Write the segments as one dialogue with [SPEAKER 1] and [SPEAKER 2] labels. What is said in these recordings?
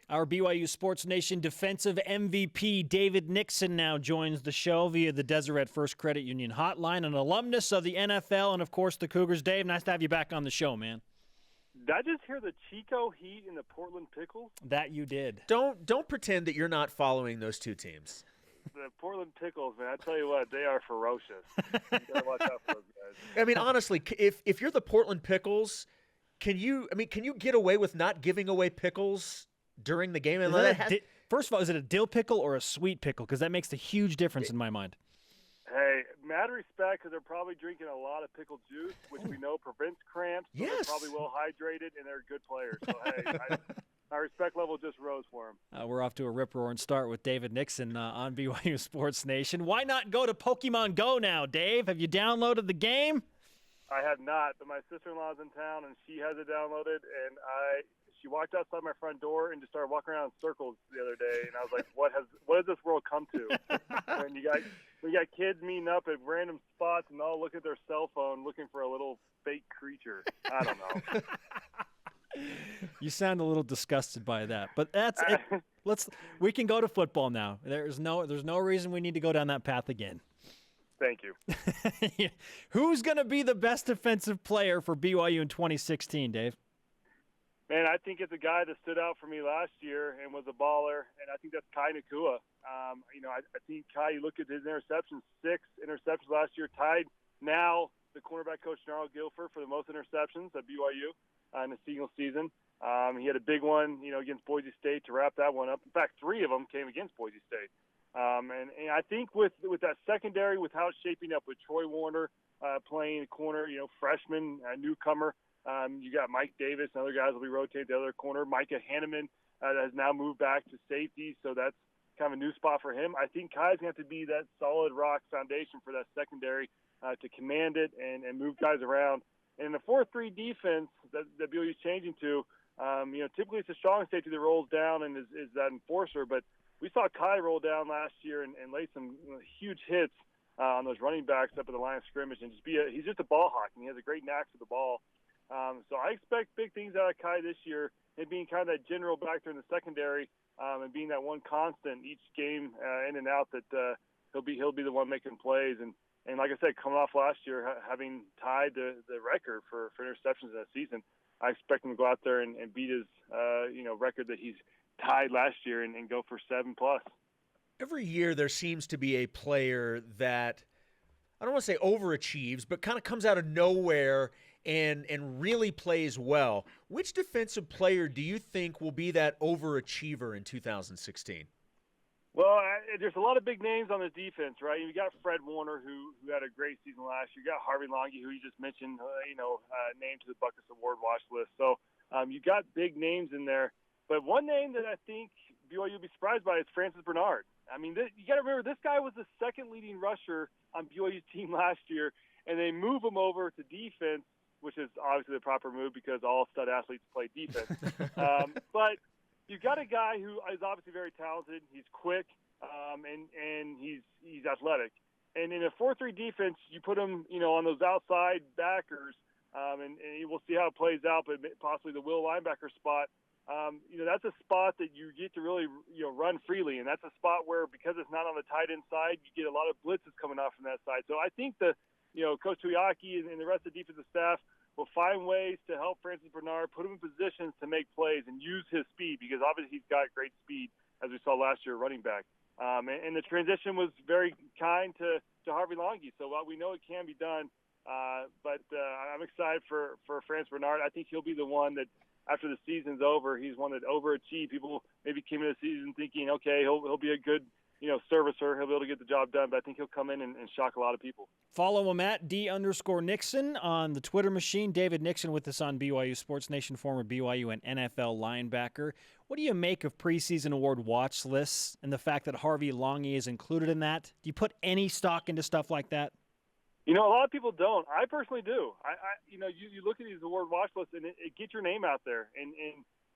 [SPEAKER 1] Our BYU Sports Nation defensive MVP David Nixon now joins the show via the Deseret First Credit Union hotline, an alumnus of the NFL and, of course, the Cougars. Dave, nice to have you back on the show, man.
[SPEAKER 2] Did I just hear the Chico Heat and the Portland Pickles?
[SPEAKER 1] That you did.
[SPEAKER 3] Don't pretend that you're not following those two teams.
[SPEAKER 2] The Portland Pickles, man, I tell you what, they are ferocious. You gotta watch out for those guys.
[SPEAKER 3] I mean, honestly, if you're the Portland Pickles, can you get away with not giving away pickles during the game? And
[SPEAKER 1] first of all, is it a dill pickle or a sweet pickle? Because that makes a huge difference in my mind.
[SPEAKER 2] Hey, mad respect, because they're probably drinking a lot of pickle juice, which we know prevents cramps. So
[SPEAKER 3] Yes.
[SPEAKER 2] They're probably well hydrated, and they're good players. So, hey, my respect level just rose for them.
[SPEAKER 1] We're off to a rip-roaring start with David Nixon on BYU Sports Nation. Why not go to Pokemon Go now, Dave? Have you downloaded the game?
[SPEAKER 2] I have not, but my sister-in-law's in town, and she has it downloaded, and she walked outside my front door and just started walking around in circles the other day, and I was like, what has this world come to? When you got kids meeting up at random spots and all look at their cell phone looking for a little fake creature. I don't know.
[SPEAKER 1] You sound a little disgusted by that, but that's it. We can go to football now. There's no reason we need to go down that path again.
[SPEAKER 2] Thank you.
[SPEAKER 1] Who's going to be the best defensive player for BYU in 2016, Dave?
[SPEAKER 2] Man, I think it's a guy that stood out for me last year and was a baller, and I think that's Kai Nakua. I think Kai, you look at his interceptions, 6 interceptions last year, tied now the cornerback coach, Narl Guilford, for the most interceptions at BYU in a single season. He had a big one, against Boise State to wrap that one up. In fact, 3 of them came against Boise State. And I think with that secondary, with how it's shaping up with Troy Warner playing the corner, freshman, newcomer, you got Mike Davis and other guys will be rotating the other corner. Micah Hanneman has now moved back to safety, so that's kind of a new spot for him. I think Kai's going to have to be that solid rock foundation for that secondary to command it and move guys around. And in the 4-3 defense that BYU is changing to, typically it's a strong safety that rolls down and is that enforcer, but we saw Kai roll down last year and lay some huge hits on those running backs up at the line of scrimmage and he's just a ball hawk, and he has a great knack for the ball. So I expect big things out of Kai this year, and being kind of that general back there in the secondary and being that one constant each game in and out that he'll be the one making plays. And like I said, coming off last year, having tied the record for interceptions in a season, I expect him to go out there and beat his record that he's tied last year and go for 7+.
[SPEAKER 3] Every year there seems to be a player that, I don't want to say overachieves, but kind of comes out of nowhere and really plays well. Which defensive player do you think will be that overachiever in 2016?
[SPEAKER 2] Well, there's a lot of big names on the defense, right? You got Fred Warner, who had a great season last year. You got Harvey Longy, who you just mentioned, named to the Buckus Award watch list. So you got big names in there. But one name that I think BYU will be surprised by is Francis Bernard. I mean, you got to remember, this guy was the second leading rusher on BYU's team last year, and they move him over to defense, which is obviously the proper move because all stud athletes play defense. But you've got a guy who is obviously very talented. He's quick, and he's athletic. And in a 4-3 defense, you put him, on those outside backers, and we'll see how it plays out, but possibly the will linebacker spot. That's a spot that you get to really, run freely. And that's a spot where, because it's not on the tight end side, you get a lot of blitzes coming off from that side. So I think Coach Tuiaki and the rest of the defensive staff will find ways to help Francis Bernard, put him in positions to make plays and use his speed, because obviously he's got great speed, as we saw last year, running back. And the transition was very kind to Harvey Longy. So while we know it can be done, but I'm excited for Francis Bernard. I think he'll be the one that, after the season's over, he's one that overachieved. People maybe came into the season thinking, okay, he'll be a good, servicer. He'll be able to get the job done, but I think he'll come in and shock a lot of people.
[SPEAKER 1] Follow him at _Nixon on the Twitter machine. David Nixon with us on BYU Sports Nation, former BYU and NFL linebacker. What do you make of preseason award watch lists and the fact that Harvey Longy is included in that? Do you put any stock into stuff like that?
[SPEAKER 2] A lot of people don't. I personally do. You look at these award watch lists and it gets your name out there. And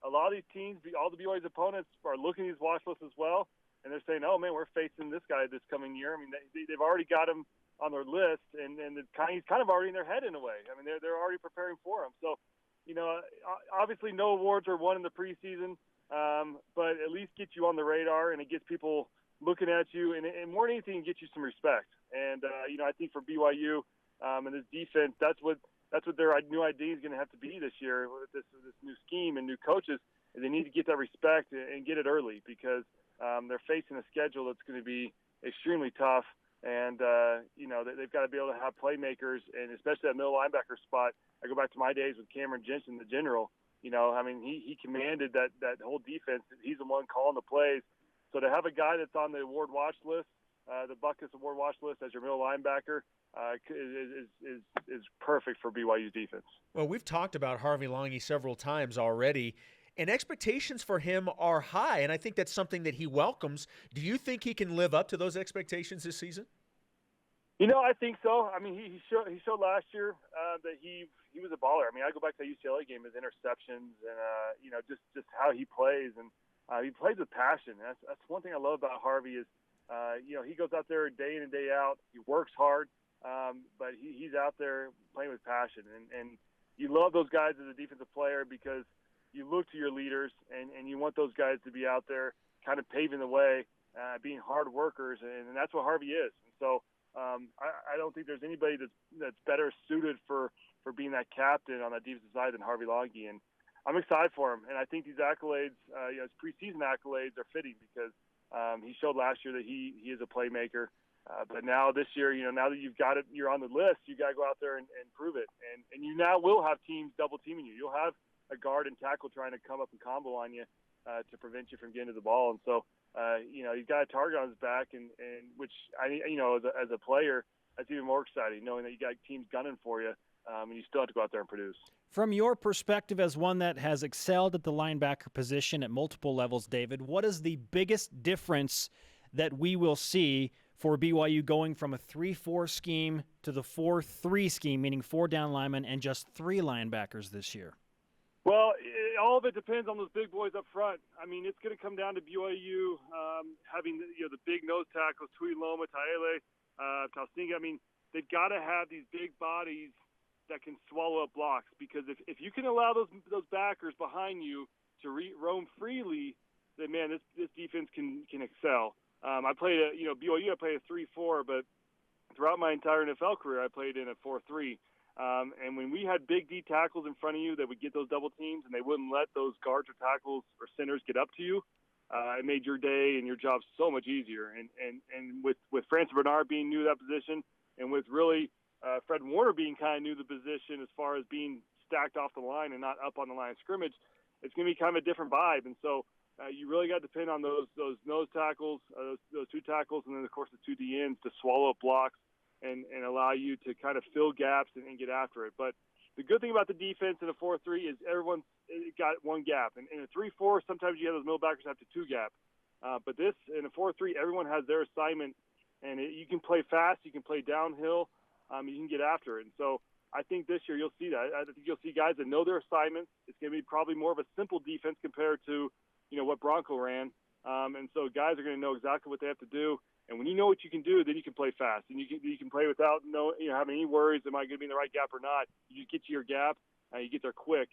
[SPEAKER 2] a lot of these teams, all the BYU's opponents are looking at these watch lists as well. And they're saying, oh, man, we're facing this guy this coming year. I mean, they've already got him on their list, and he's kind of already in their head in a way. I mean, they're already preparing for him. So, obviously no awards are won in the preseason. but at least get you on the radar, and it gets people looking at you, and more than anything, get you some respect. And I think for BYU and this defense, that's what their new idea is going to have to be this year with this new scheme and new coaches. They need to get that respect and get it early, because they're facing a schedule that's going to be extremely tough. And, they've got to be able to have playmakers, and especially that middle linebacker spot. I go back to my days with Cameron Jensen, the general. He commanded that whole defense. He's the one calling the plays. So to have a guy that's on the award watch list, the Buckets award watch list as your middle linebacker, is perfect for BYU's defense.
[SPEAKER 3] Well, we've talked about Harvey Langi several times already, and expectations for him are high, and I think that's something that he welcomes. Do you think he can live up to those expectations this season?
[SPEAKER 2] I think so. I mean, he showed last year that he was a baller. I mean, I go back to the UCLA game, his interceptions, and just how he plays, and he plays with passion. That's one thing I love about Harvey is, he goes out there day in and day out. He works hard, but he's out there playing with passion, and you love those guys as a defensive player, because you look to your leaders, and you want those guys to be out there kind of paving the way, being hard workers, and that's what Harvey is. And so I don't think there's anybody that's better suited for being that captain on that defensive side than Harvey Langi. And I'm excited for him. And I think these accolades, his preseason accolades are fitting, because he showed last year that he is a playmaker. But now this year, now that you've got it, you're on the list, you got to go out there and prove it. And you now will have teams double teaming you. You'll have a guard and tackle trying to come up and combo on you to prevent you from getting to the ball. And so, he's got a target on his back, and which as a player, that's even more exciting, knowing that you got teams gunning for you, and you still have to go out there and produce.
[SPEAKER 1] From your perspective as one that has excelled at the linebacker position at multiple levels, David, what is the biggest difference that we will see for BYU going from a 3-4 scheme to the 4-3 scheme, meaning 4 down linemen and just 3 linebackers this year?
[SPEAKER 2] Well, all of it depends on those big boys up front. I mean, it's going to come down to BYU having the big nose tackles, Tuiloma, Taele, Tausinga. I mean, they've got to have these big bodies that can swallow up blocks, because if you can allow those backers behind you to roam freely, then man, this defense can excel. I played BYU. I played a 3-4, but throughout my entire NFL career, I played in a 4-3. And when we had big D tackles in front of you that would get those double teams, and they wouldn't let those guards or tackles or centers get up to you, it made your day and your job so much easier. And with Francis Bernard being new to that position, and with really Fred Warner being kind of new to the position as far as being stacked off the line and not up on the line of scrimmage, it's going to be kind of a different vibe. And so you really got to depend on those nose tackles, those 2 tackles, and then, of course, the 2 DNs to swallow up blocks and allow you to kind of fill gaps and get after it. But the good thing about the defense in a 4-3 is everyone's got one gap. And in a 3-4, sometimes you have those middle backers have to 2 gap. But this, in a 4-3, everyone has their assignment, and you can play fast, you can play downhill, you can get after it. And so I think this year you'll see that. I think you'll see guys that know their assignments. It's going to be probably more of a simple defense compared to, what Bronco ran. And so guys are going to know exactly what they have to do. And when you know what you can do, then you can play fast, and you can play without having any worries. Am I going to be in the right gap or not? You just get to your gap, you get there quick,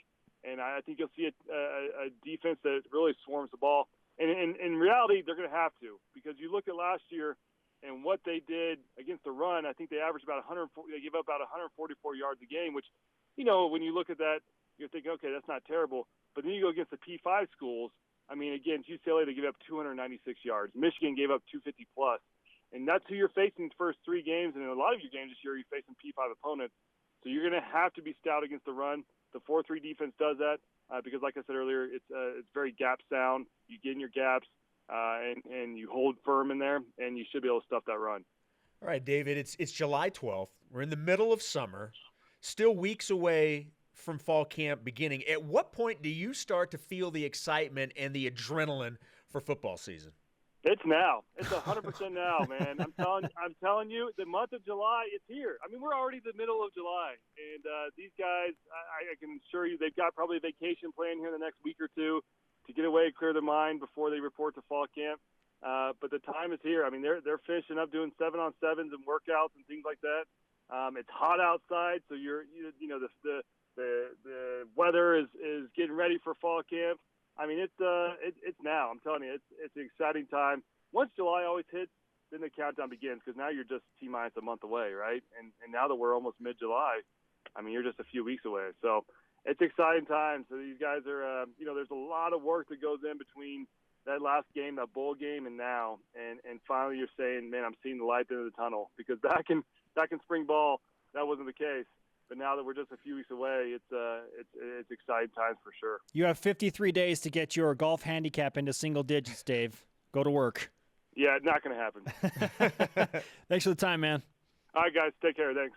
[SPEAKER 2] and I think you'll see a defense that really swarms the ball. And in reality, they're going to have to, because you look at last year and what they did against the run. I think they averaged about 140. They give up about 144 yards a game, which, when you look at that, you're thinking, okay, that's not terrible. But then you go against the P5 schools. I mean, again, UCLA, they give up 296 yards. Michigan gave up 250 plus. And that's who you're facing the first 3 games. And in a lot of your games this year, you're facing P5 opponents. So you're going to have to be stout against the run. The 4-3 defense does that because, like I said earlier, it's very gap sound. You get in your gaps and you hold firm in there, and you should be able to stuff that run.
[SPEAKER 3] All right, David, it's July 12th. We're in the middle of summer, still weeks away from fall camp beginning. At what point do you start to feel the excitement and the adrenaline for football season?
[SPEAKER 2] It's now. It's 100% now, man. I'm telling you, the month of July, it's here. I mean, we're already the middle of July, and these guys, I can assure you, they've got probably a vacation plan here in the next week or two to get away, clear their mind before they report to fall camp. But the time is here. I mean, they're finishing up doing 7-on-7s and workouts and things like that. It's hot outside, so the weather is getting ready for fall camp. I mean, it's now. I'm telling you, it's an exciting time. Once July always hits, then the countdown begins because now you're just T-minus a month away, right? And now that we're almost mid-July, I mean, you're just a few weeks away. So it's exciting time. So these guys are, there's a lot of work that goes in between that last game, that bowl game, and now. And finally you're saying, man, I'm seeing the light at the end of the tunnel. Because back in spring ball, that wasn't the case. But now that we're just a few weeks away, it's exciting times for sure.
[SPEAKER 1] You have 53 days to get your golf handicap into single digits, Dave. Go to work.
[SPEAKER 2] Yeah, not going to happen.
[SPEAKER 1] Thanks for the time, man.
[SPEAKER 2] All right, guys. Take care. Thanks.